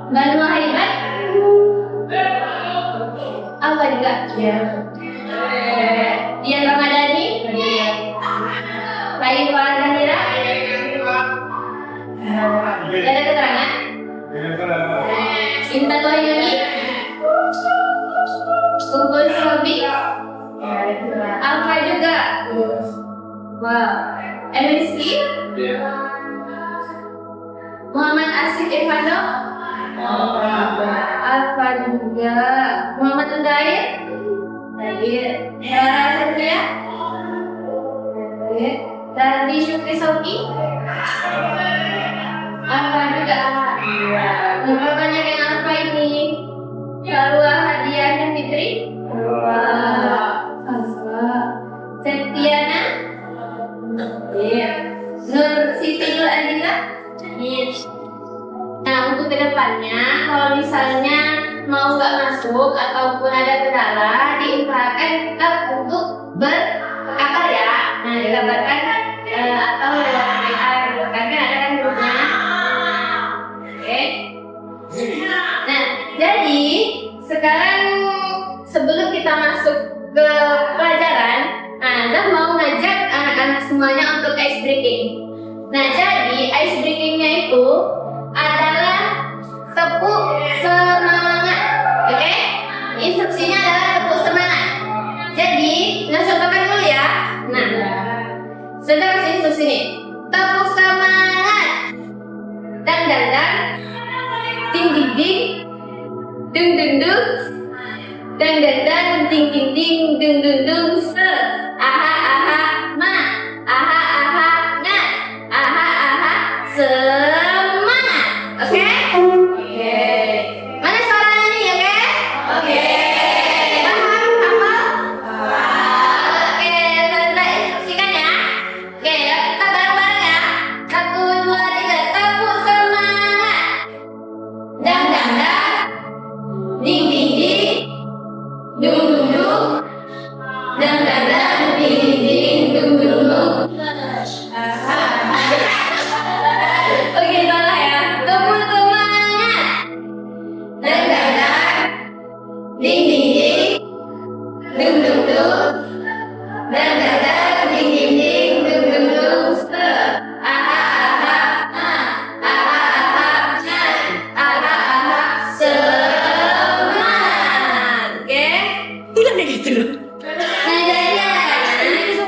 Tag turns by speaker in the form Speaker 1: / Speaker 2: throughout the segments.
Speaker 1: Banu Haibat? Apa juga? Dian Ramadhani? Baik Pak Zahira? Ada keterangan? Intan Wahyuni? Unggul Sobi? Alfa juga? Wow. Rizky? Muhammad Asif Irfano? Alfa juga. Muhammad Udair? Hera Satria? Dardi Syukri Soki? Alfa juga. Berapa banyak yang alfa ini? Salwa Hadiahnya Fitri? Alfa. Septiana? Nur Siti Nur Aziza? Nah, untuk kedepannya, kalau misalnya mau nggak masuk ataupun ada kendala, diusahakan kita untuk berakar ya. Nah, digambarkan atau lewat WA, karena ada kan grupnya. Oke. Nah, jadi sekarang sebelum kita masuk ke pelajaran, Zah mau ngajak anak-anak semuanya untuk ice breaking. Nah, jadi ice breakingnya itu adalah tepuk semangat, oke? Instruksinya adalah tepuk semangat. Jadi, contohkan dulu ya. Nah, sudah kasih instruksi nih. Tepuk semangat. Dan, ding ding ding, dung dung dung, dan, ding ding ding, dung dung dung, se, aha aha ma, aha aha nga, aha aha semangat. Oke? Oke. Mana suaranya nih, oke? Oke. Paham? Hafal? Oke, saya instruksikan ya. Oke, kita bareng-bareng ya. 1, 2, 3, tepuk semangat. Dan, ding ding ding, dung dung dung, dan, ding ding ding, dung dung dung. Oke, salah ya. Tepuk semangat. Dan, ding ding ding, dung dung dung, dan, ding ding ding, dung dung dung. Se, aha aha ma, aha aha nga, aha aha semangat. Oke?
Speaker 2: Ulang deh gitu loh.
Speaker 1: Nah, jadi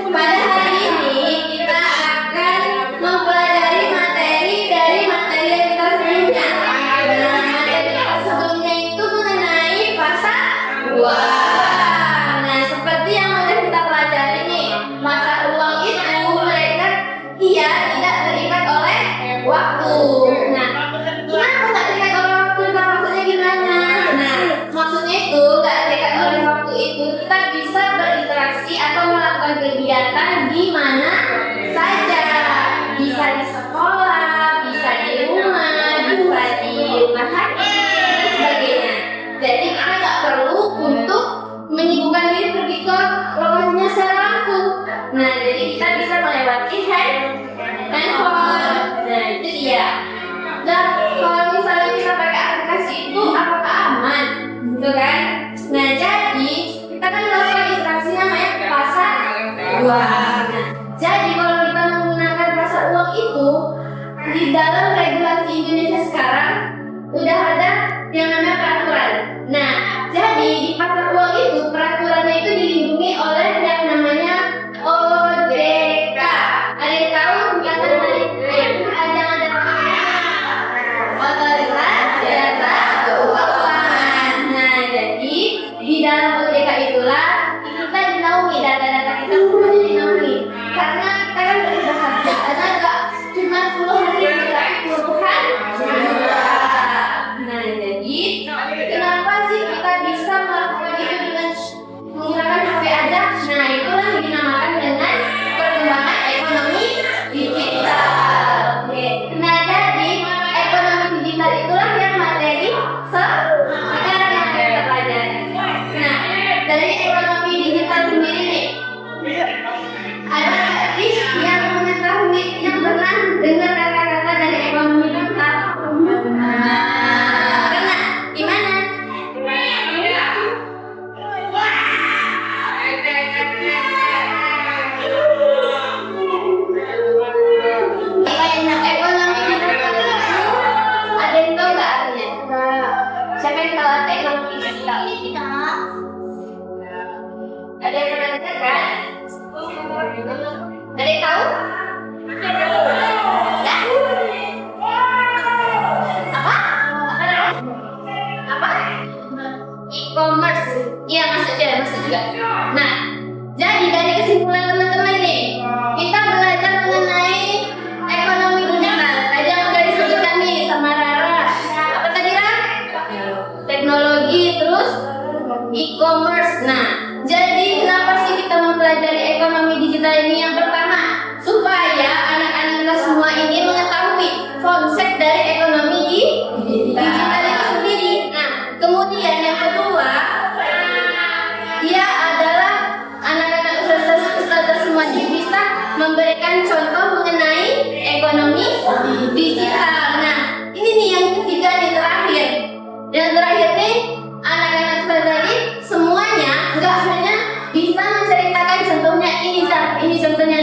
Speaker 1: pada hari ini kita akan mempelajari materi dari materi yang kita sebelumnya. Nah, materi yang sebelumnya itu mengenai pasar uang. Nah, seperti yang udah kita pelajari nih, masa uang itu mereka tidak terikat oleh waktu. Nah, kenapa nggak terikat oleh waktu? Maksudnya gimana? Nah, maksudnya itu nggak terikat oleh waktu itu kita bisa berinteraksi atau melakukan kegiatan di mana saja, bisa di sekolah, bisa di rumah, bisa di rumah sakit dan sebagainya. Jadi kita nggak perlu untuk menyibukkan diri pergi ke lokasinya secara langsung. Nah, jadi kita bisa melewati handphone. Nah, itu dia. Dan kalau misalnya kita pakai aplikasi itu apakah aman? Gitu kan? Nah, jadi kita kan melakukan interaksi namanya pasar uang. Nah, jadi kalau kita menggunakan pasar uang itu di dalam regulasi Indonesia sekarang udah ada yang namanya peraturan. Nah, jadi di pasar uang itu peraturannya itu dilindungi oleh yang namanya OJK. Ada yang tahu ikatan dari jangan ada Otoritas Jasa Keuangan. Nah, jadi di dalam OJK itulah kita dinaungi, data-data kita semua dinaungi. Karena kita kan berbesar, karena enggak cuma 10 hari, tapi puluhan juta. Nah, jadi kenapa sih kita bisa melakukan itu dengan menggunakan HP aja? Nah, e-commerce. Nah, jadi kenapa sih kita mempelajari ekonomi digital ini? Yang pertama, supaya anak-anak kita semua ini mengetahui konsep dari ekonomi digital itu sendiri. Nah, kemudian yang kedua, dia adalah anak-anak ustazah semua ini bisa memberikan contoh mengenai ekonomi digital. Nah, ini nih yang ketiga nih terakhir. Yang terakhir nih, anak-anak ustazah ini semuanya nggak hanya bisa menceritakan contohnya ini contohnya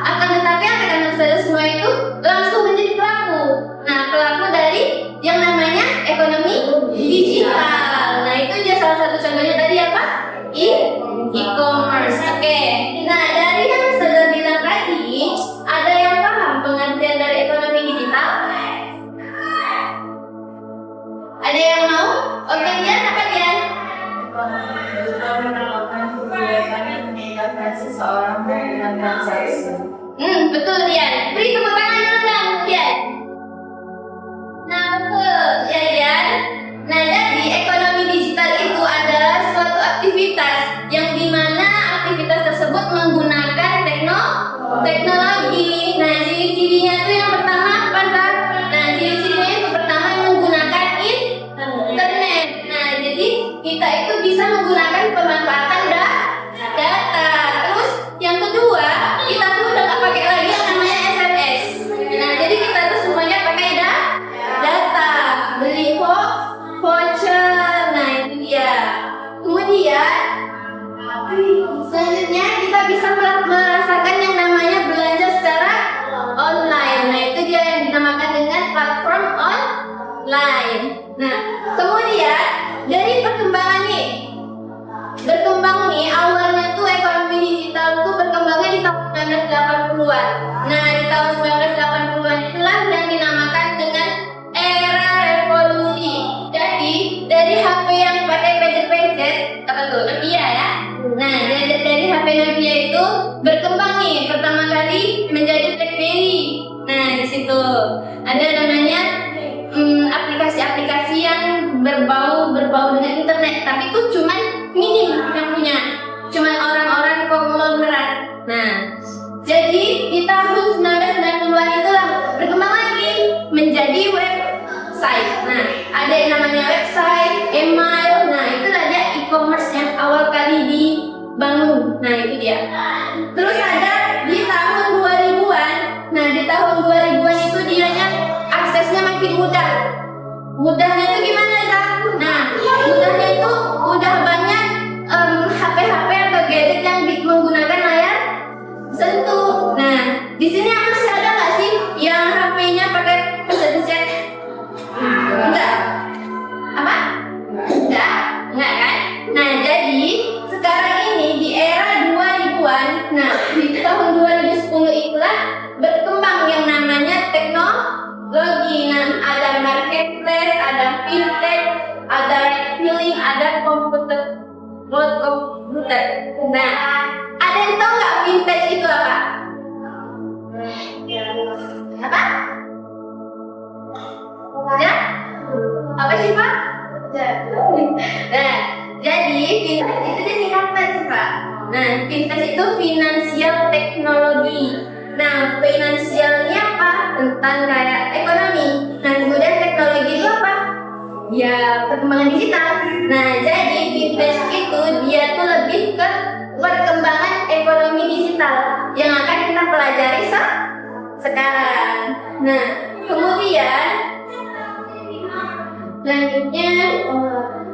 Speaker 1: akan tetapi anak-anak ustazah semua itu langsung menjadi pelaku. Nah, pelaku dari yang namanya ekonomi digital. Nah, itu dia salah satu contohnya tadi apa? E-commerce. Oke. Nah, dari yang sudah bilang tadi, ada yang paham pengertian dari ekonomi digital? Ada yang mau? Oke, Dian, apa Dian?
Speaker 3: Seseorang melakukan transaksi.
Speaker 1: Betul Dian. Beri tepuk tangan dulu dong, Dian. Nah, betul, ya Dian. Nah, jadi ekonomi digital itu adalah suatu aktivitas yang dimana aktivitas tersebut menggunakan teknologi. Nah, ciri-cirinya itu yang pertama apa, Zak? Nah, ciri-cirinya itu pertama menggunakan internet. Nah, jadi kita itu bisa menggunakan pemanfaatan data. Terus yang kedua, kita tuh udah nggak pakai lagi yang namanya SMS. Nah, jadi kita tuh semuanya pakai data. Beli voucher. Nah, itu dia. Kemudian selanjutnya kita bisa merasakan yang namanya belanja secara online. Nah, itu dia yang dinamakan dengan platform online. Nah, kemudian dari perkembangan nih, awalnya tuh ekonomi digital tuh berkembangnya di tahun 1980-an. Nah, di tahun 1980-an itulah yang dinamakan dengan era revolusi. Jadi dari HP yang pakai pencet-pencet, apa tuh, Nokia ya. Nah, dari HP Nokia itu berkembang nih pertama kali menjadi BlackBerry. Nah, di situ ada namanya aplikasi-aplikasi yang berbau dengan internet, tapi itu cuman minim yang punya, cuman orang-orang konglomerat. Nah, jadi di tahun 1990-an itulah berkembang lagi menjadi website. Nah, ada yang namanya website, email. Nah, itulah dia e-commerce yang awal kali dibangun. Nah, itu dia. Terus ada di tahun 2000-an. Nah, di tahun 2000-an itu dianya aksesnya makin mudah. Mudahnya itu gimana, Zak? Nah, mudahnya itu udah banyak HP-HP atau gadget yang menggunakan layar sentuh. Nah, di sini masih ada nggak sih yang HP-nya pakai pencet-pencet? Enggak. Apa? Enggak kan? Nah, jadi sekarang ini di era 2000-an, nah di tahun 2010 itulah berkembang yang namanya teknologi. Nah, ada marketplace, ada fintech, ada retailing, ada komputer. Nah, ada yang tahu nggak fintech itu apa? Apa? Ya? Apa sih, Pak? Nah, jadi fintech itu disingkatan sih, Pak. Nah, fintech itu finansial teknologi. Nah, finansialnya apa? Tentang kayak ekonomi. Nah, kemudian teknologi itu apa? Ya, perkembangan digital. Nah, jadi fintech itu dia tuh lebih ke perkembangan ekonomi digital yang akan kita pelajari sekarang. Nah, kemudian selanjutnya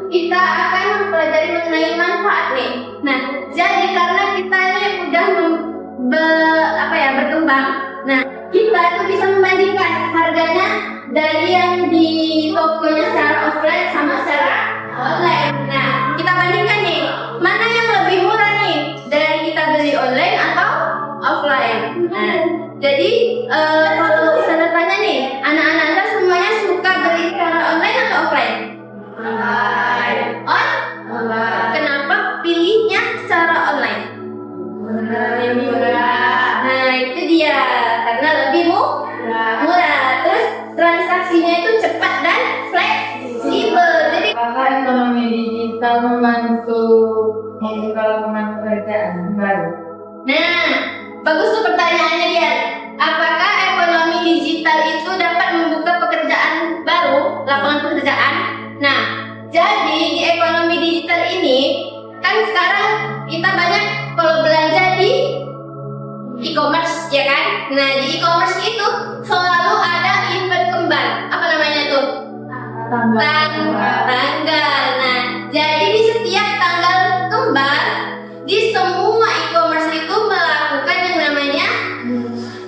Speaker 1: kita akan mempelajari mengenai manfaat nih. Nah, jadi karena kita ini udah berkembang, nah kita itu bisa membandingkan harganya dari yang di tokonya secara offline sama secara online. Nah, kita bandingkan nih, mana yang lebih murah nih dari kita beli online atau offline. Nah, jadi kalau saya tanya nih, anak-anak Anda semuanya suka beli secara online atau offline? Online. Kenapa pilihnya secara online? Nah, itu dia, karena lebih murah. Terus transaksinya itu cepat dan fleksibel. Jadi
Speaker 3: Apakah ekonomi digital kita membantu membuka lapangan pekerjaan baru.
Speaker 1: Nah, bagus tuh pertanyaannya dia. Apakah ekonomi digital itu dapat membuka pekerjaan baru, lapangan pekerjaan? Nah, jadi di ekonomi digital ini kan sekarang kita banyak kalau belanja di e-commerce, ya kan? Nah, di e-commerce itu selalu ada event kembar. Apa namanya tuh? Tanggal. Nah, jadi di setiap tanggal kembar di semua e-commerce itu melakukan yang namanya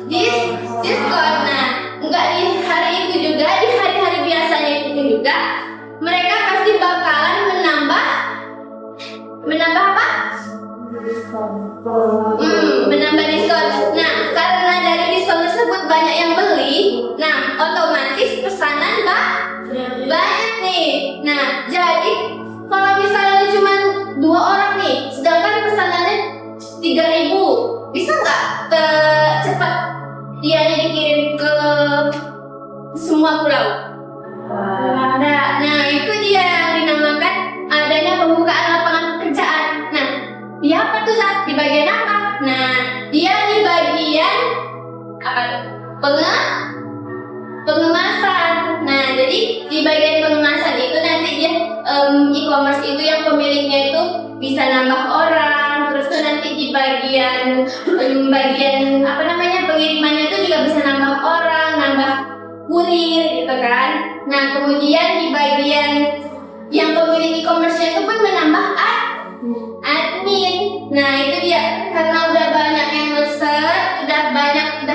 Speaker 1: diskon. Nah, enggak di hari itu juga, di hari-hari biasanya itu juga mereka pasti bakalan menambah apa? Menambah diskon. Nah, karena dari diskon tersebut banyak yang beli, nah otomatis pesanan banyak nih. Nah, jadi kalau misalnya cuma 2 orang nih, sedangkan pesanannya 3.000, bisa nggak cepat dia dikirim ke semua pulau? Nah, itu dia yang dinamakan adanya pembukaan lapangan pekerjaan. Nah, dia apa tuh Zat? Di bagian apa? Nah, dia di bagian apa tuh? Pengemasan. Nah, jadi di bagian pengemasan itu nanti dia e-commerce itu yang pemiliknya itu bisa nambah orang, terus tuh nanti di bagian apa namanya pengirimannya itu juga bisa nambah orang, nambah kurir gitu kan. Nah, kemudian di bagian yang pemilik e-commerce itu pun menambah admin. Nah, itu dia karena udah banyak yang mesen, udah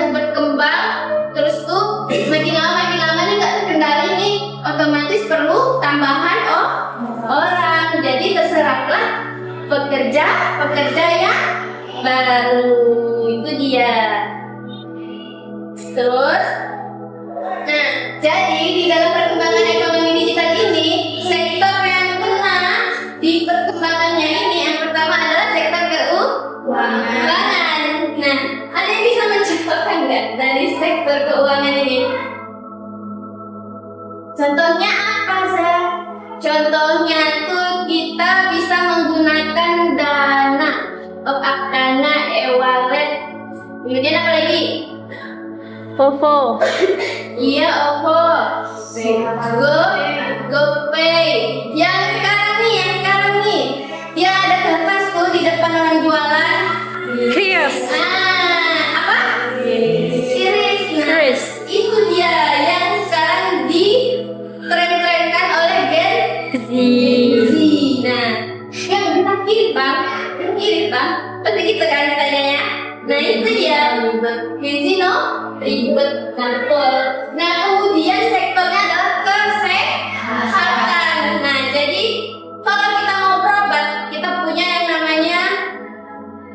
Speaker 1: berkembang, terus tuh makin lama nih nggak terkendali nih, otomatis perlu tambahan orang. Jadi terseraplah pekerja yang baru, itu dia. Terus, nah, jadi di dalam perkembangan ekonomi digital ini, sektor yang kena di perkembangannya ini yang pertama adalah sektor keuangan. Nah, ada yang bisa mencontohkan nggak dari sektor keuangan ini? Contohnya apa, Zah? Contohnya tuh kita bisa menggunakan dana, top up dana, e-wallet. Kemudian apa lagi?
Speaker 2: OVO.
Speaker 1: Iya, OVO. GoPay. Yang sekarang nih, dia ada kertas tuh di depan orang jualan.
Speaker 2: Kris.
Speaker 1: Apa? Kris.
Speaker 2: Kris.
Speaker 1: Itu dia yang sekarang ditren-trenkan oleh Gen Z. Nah, yang kita kirim bang, pasti gitu kan tanyanya. Nah, itu dia Gen Z ribet betul. Nah, kemudian sektornya adalah kesehatan. Nah, jadi kalau kita mau berobat, kita punya yang namanya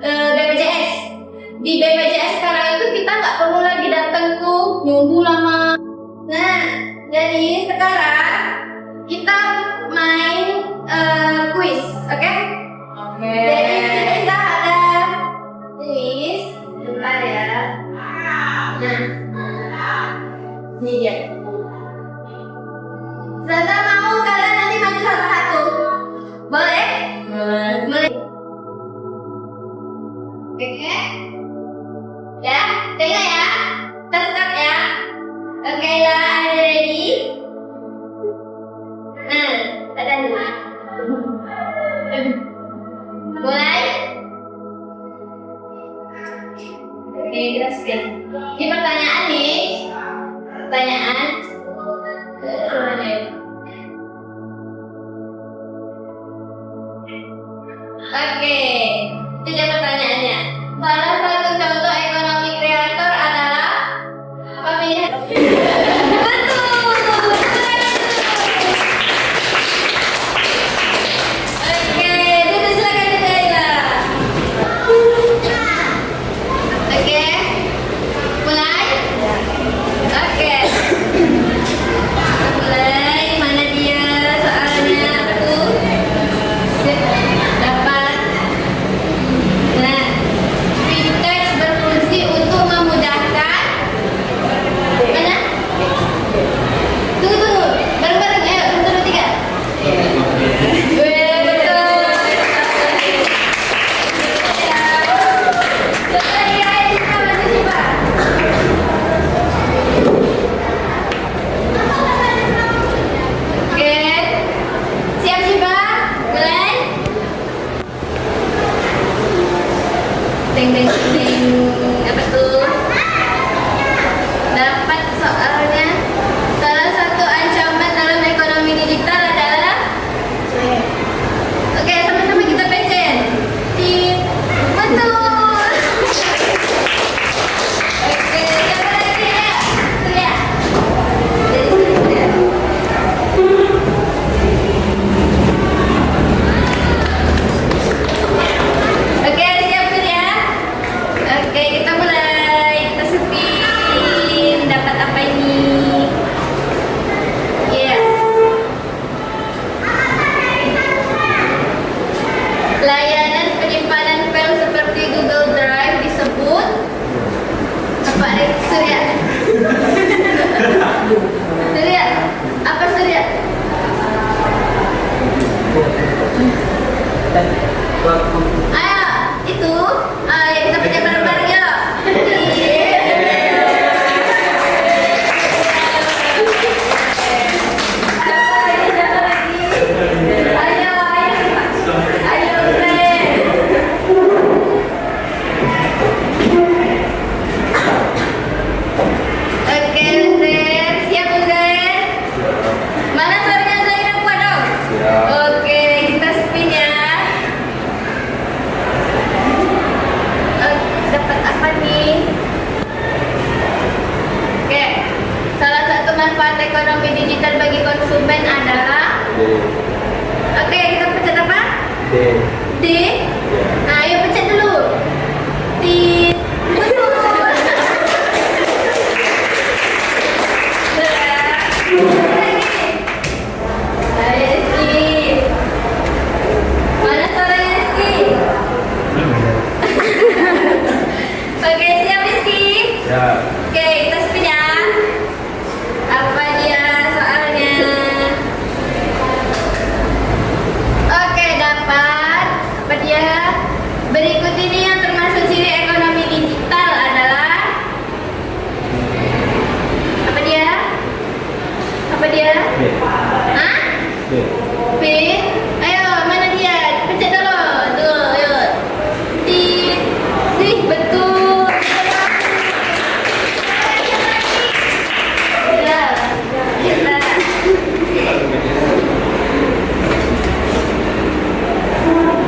Speaker 1: BPJS. Di BPJS sekarang itu kita nggak perlu lagi datang tuh nunggu lama. Nah, jadi sekarang kita main kuis, oke? Jadi kita ada kuis, bentar ya. Nah, ini dia. Zaza mau kalian nanti maju satu-satu, boleh? Boleh. Oke? Ya, tengok ya. Tetap ya. Oke lah, are you ready? Nah, ada dua. Mulai. digital bagi konsumen adalah?
Speaker 4: D.
Speaker 1: Oke, kita pencet apa?
Speaker 4: D.
Speaker 1: D. Nah, ayo pencet dulu. Tit. Ayo, Rizky. Mana suaranya, Rizky? Oke, siap, Rizky?
Speaker 4: Ya.
Speaker 1: Oke, kita spin ya. Apa dia soalnya? Oke, dapat. Apa dia? Berikut ini yang termasuk ciri ekonomi digital adalah? Apa dia? Apa dia?
Speaker 4: B.
Speaker 1: Hah?
Speaker 4: B.
Speaker 1: B. Ayo, mana dia? Pencet dulu. Tuh, ayo. Tit. Ih, betul. Gila. Gila.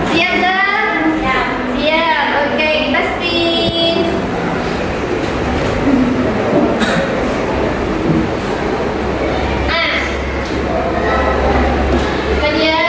Speaker 1: Siap dah? Siap. Siap. Oke, kita spin. Ah. Apa dia?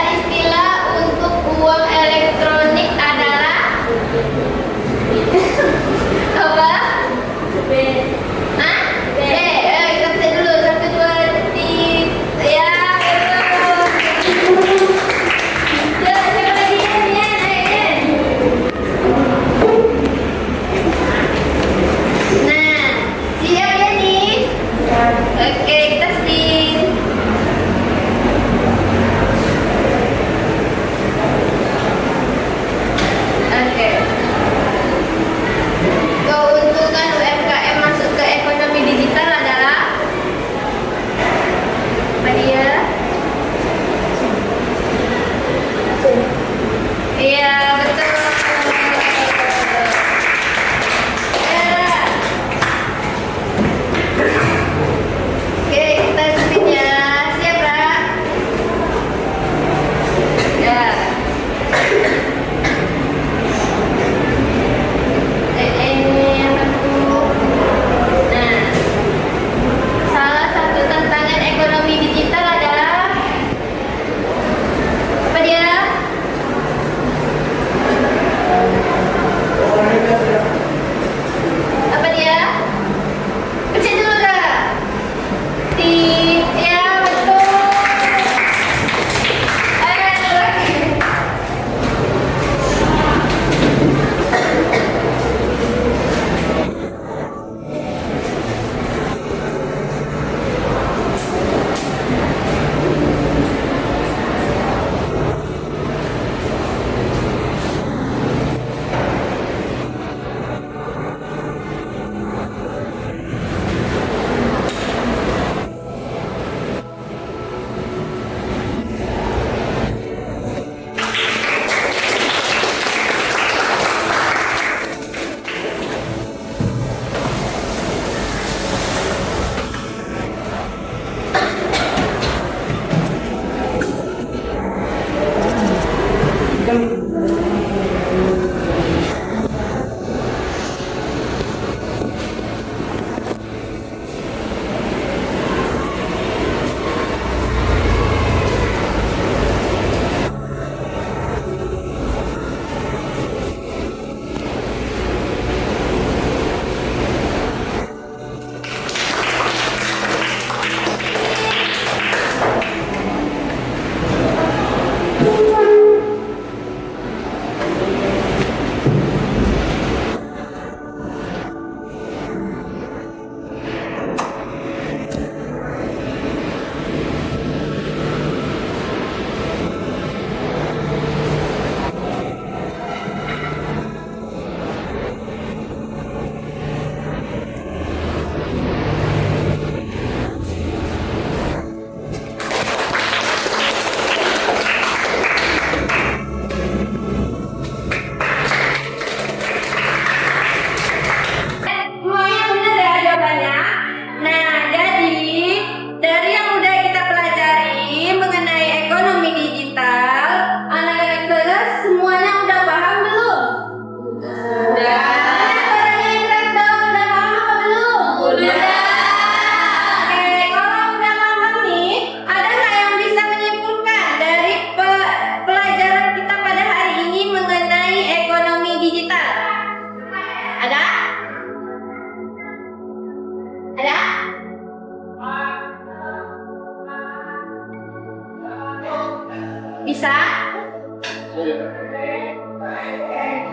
Speaker 1: Bisa?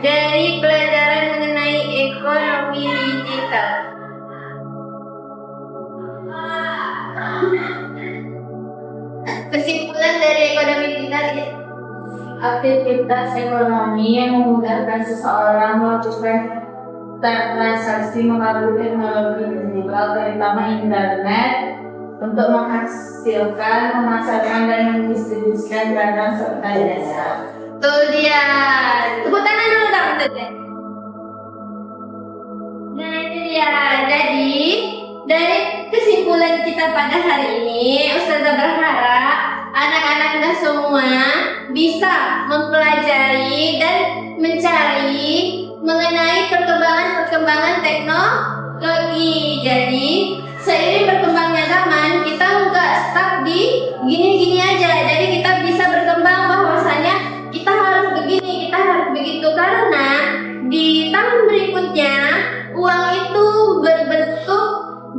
Speaker 1: Dari pelajaran mengenai ekonomi digital. Kesimpulan dari ekonomi digital ya.
Speaker 3: Aktivitas ekonomi yang memudahkan seseorang melakukan transaksi melalui teknologi digital, terutama internet, untuk menghasilkan, memasarkan, dan mendistribusikan barang serta jasa.
Speaker 1: Tuh dia. Tepuk tangan dulu dong, Tete. Nah itu dia. Jadi dari kesimpulan kita pada hari ini, Ustazah berharap anak-anak kita semua bisa mempelajari dan mencari mengenai perkembangan teknologi. Jadi seiring berkembangnya zaman, kita nggak stuck di gini-gini aja. Jadi kita bisa berkembang bahwasanya kita harus begini, kita harus begitu, karena di tahun berikutnya uang itu berbentuk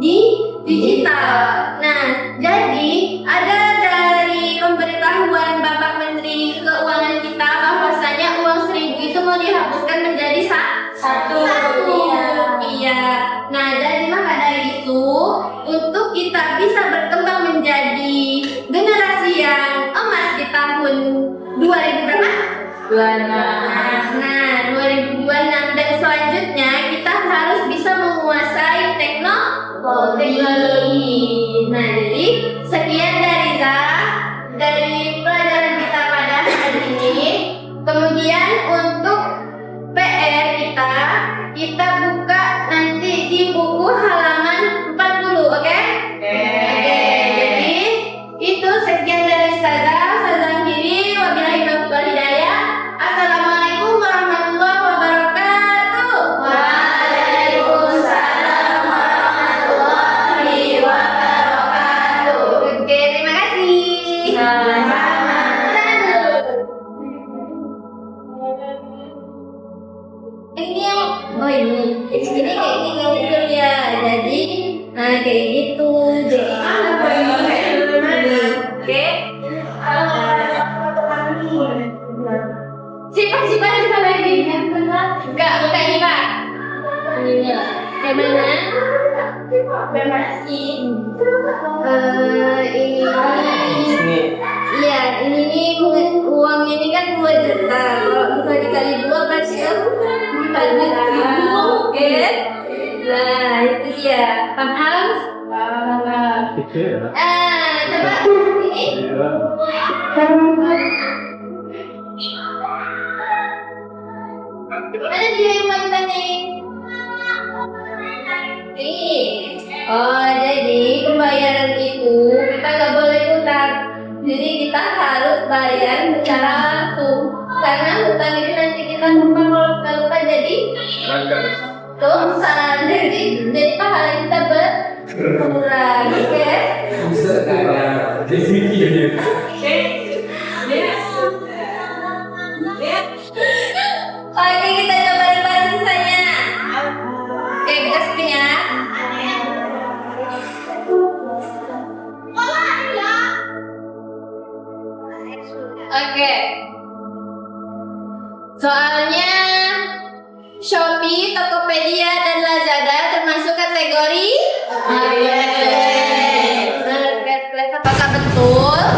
Speaker 1: di digital. Nah, jadi ada dari pemberitahuan Bapak Menteri Keuangan kita bahwasanya uang 1.000 itu mau dihapuskan menjadi satu. Iya. Nah, jadi maka dari itu untuk kita bisa berkembang menjadi generasi yang emas di tahun 2000 berapa?
Speaker 3: 26.
Speaker 1: Nah, 2026 dan selanjutnya kita harus bisa menguasai teknologi. Nah, jadi sekian dari dari pelajaran kita pada hari ini. Kemudian untuk PR kita buka nanti di buku halaman 40, oke? Oke, jadi itu sekian dari Ustazah Kiri. Wabillahi taufiq wal hidayah. Assalamualaikum warahmatullahi wabarakatuh. Waalaikumsalam warahmatullahi wabarakatuh. Oke, terima kasih. Ini yang ini kayak gini ya. Jadi kayak gitu. Oke. Simpan kita lagi. Enggak, bukan ini Pak. Ini ya. Bagaimana? Ini. Iya, ini uang ini kan 2 juta. Kalau bisa dikali 2 berarti 4.000. Oke. Nah, itu dia. Paham? Coba ini. Mana dia yang mantan nih? Ini. Oh, jadi pembayaran itu kita nggak boleh utang. Jadi kita harus bayar secara langsung. Karena utang itu nanti kita lupa jadi dosa. Jadi pahala kita berkurang. Oke? Oke, kita coba bareng sisanya. Oke, kita spin ya. Oke. Soalnya Shopee, Tokopedia, dan Lazada termasuk kategori marketplace. Apakah betul?